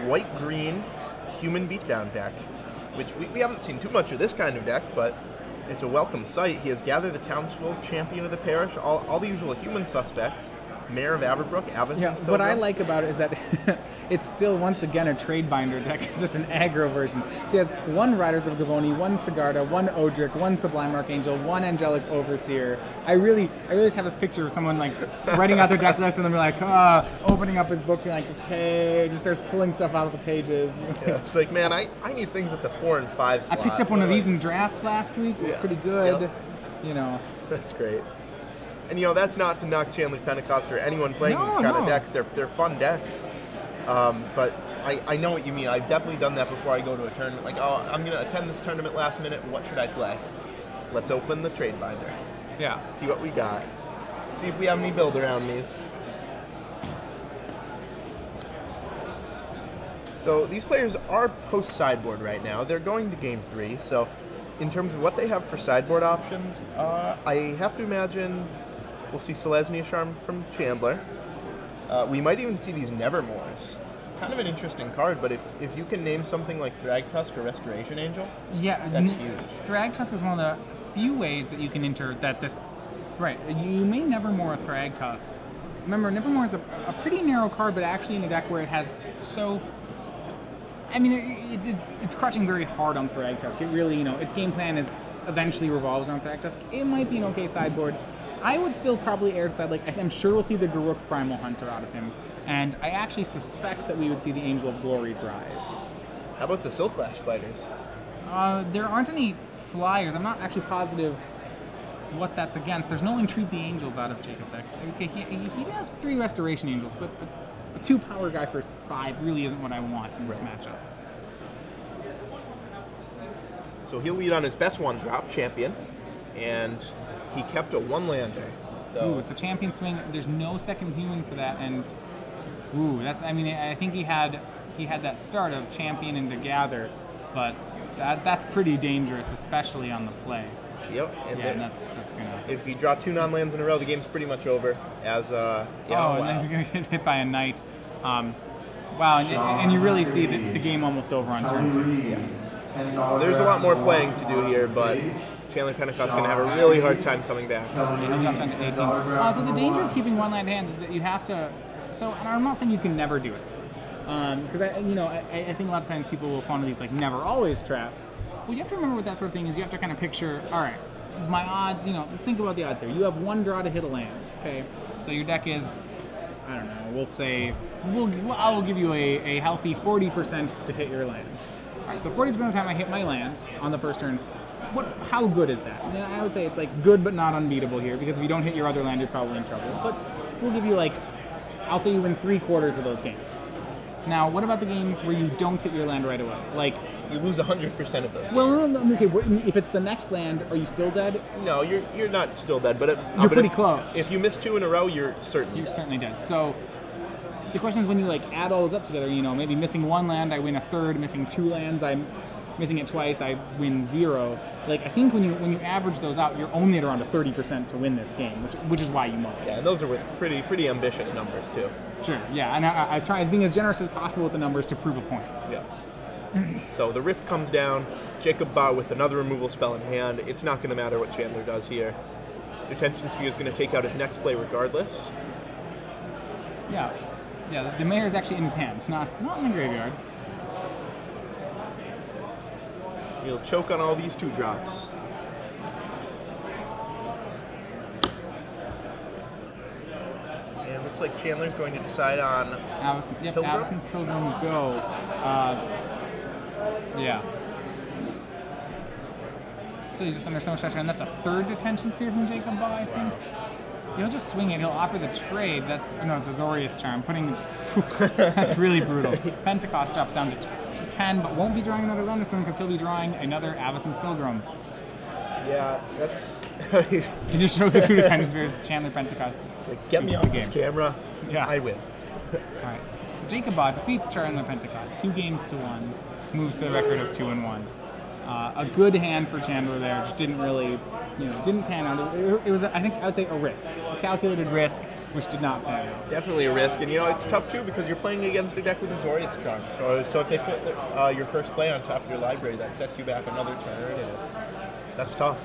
white-green human beatdown deck, which we haven't seen too much of this kind of deck, but it's a welcome sight. He has gathered the townsfolk, champion of the parish, all the usual human suspects, Mayor of Averbrook, Avacyn's Pilgrim. What I like about it is that it's still, once again, a trade binder deck. It's just an aggro version. So he has 1 Riders of Gavoni, 1 Sigarda, 1 Odric, 1 Sublime Archangel, 1 Angelic Overseer. I really just have this picture of someone like writing out their deck list and then be like, opening up his book, being like, okay, just starts pulling stuff out of the pages. Yeah, it's like, man, I need things at the 4 and 5 slot. I picked up one of these in draft last week. It was pretty good. Yep. You know. That's great. And that's not to knock Chandler Pentecost or anyone playing these kind of decks. They're fun decks. But I know what you mean. I've definitely done that before I go to a tournament. Like, oh, I'm going to attend this tournament last minute. What should I play? Let's open the trade binder. Yeah. See what we got. See if we have any build around these. So these players are post sideboard right now. They're going to game 3. So in terms of what they have for sideboard options, I have to imagine we'll see Selesnya Charm from Chandler. We might even see these Nevermores. Kind of an interesting card, but if you can name something like Thragtusk or Restoration Angel, that's huge. Thragtusk is one of the few ways that you can enter that this... Right, you may Nevermore a Thragtusk. Remember, Nevermore is a pretty narrow card, but actually in a deck where it has so... I mean, it's crushing very hard on Thragtusk. It really, its game plan is eventually revolves around Thragtusk. It might be an okay sideboard. I would still probably err side, like, I'm sure we'll see the Garruk Primal Hunter out of him, and I actually suspect that we would see the Angel of Glory's rise. How about the Silklash Spiders? There aren't any flyers. I'm not actually positive what that's against. There's no Entreat the Angels out of Jacob's deck. Okay, he has 3 Restoration Angels, but a 2 power guy for 5 really isn't what I want in this matchup. So he'll lead on his best 1-drop, Champion, and he kept a 1-lander. So it's a Champion swing. There's no second human for that, and that's. I mean, I think he had that start of Champion and to gather, but that's pretty dangerous, especially on the play. Yep. And that's gonna. If you draw 2 non-lands in a row, the game's pretty much over. And then he's gonna get hit by a knight. Wow, and you really see the game almost over on turn 2. Yeah. There's a lot more playing to do here, but Chandler Pentecost is going to have a really hard time coming back. He'll drop down to 18. So the danger of keeping 1 land hands is that you have to. So, and I'm not saying you can never do it, because I think a lot of times people will fall into these like never always traps. What you have to remember with that sort of thing is you have to kind of picture, all right, my odds. Think about the odds here. You have 1 draw to hit a land. Okay, so your deck is, I don't know. We'll say I will give you a healthy 40% to hit your land. All right, so 40% of the time I hit my land on the first turn. How good is that? I would say it's like good but not unbeatable here, because if you don't hit your other land, you're probably in trouble. But we'll give you I'll say you win 3/4 of those games. Now, what about the games where you don't hit your land right away? Like, you lose 100% of those games. Well, okay, if it's the next land, are you still dead? No, you're not still dead, but you're pretty close. If you miss 2 in a row, you're certainly dead. So the question is, when you add all those up together, maybe missing 1 land, I win a third. Missing 2 lands, I'm missing it twice, I win 0. I think when you average those out, you're only at around a 30% to win this game, which is why you mull. Yeah, and those are with pretty ambitious numbers too. Sure. Yeah, and I was trying being as generous as possible with the numbers to prove a point. Yeah. So the Rift comes down. Jacob Baugh with another removal spell in hand. It's not going to matter what Chandler does here. Detention Sphere is going to take out his next play regardless. Yeah. The Mayor is actually in his hand, not in the graveyard. He'll choke on all these 2-drops. And it looks like Chandler's going to decide on Pilgrim. Avacyn's Pilgrim go. Yeah. So he's just under so much pressure, and that's a 3rd Detention Sphere from Jacob Baugh, I think. He'll just swing it. He'll offer the trade. It's Azorius Charm. That's really brutal. Pentecost drops down to 10, but won't be drawing another land this turn because he'll be drawing another Avacyn's Pilgrim. Yeah, that's... He just showed the 2 Detention Spheres, Chandler Pentecost. It's like, get me on this camera. Yeah. I win. Alright. So Jacob Baugh defeats Chandler Pentecost 2-1, moves to a record of 2-1. A good hand for Chandler there, just didn't really, didn't pan out. It was, I would say, a risk. A calculated risk. which did not pan out. Definitely a risk, and it's tough too because you're playing against a deck with Azorius Charm. So if they put your first play on top of your library, that sets you back another turn, and that's tough.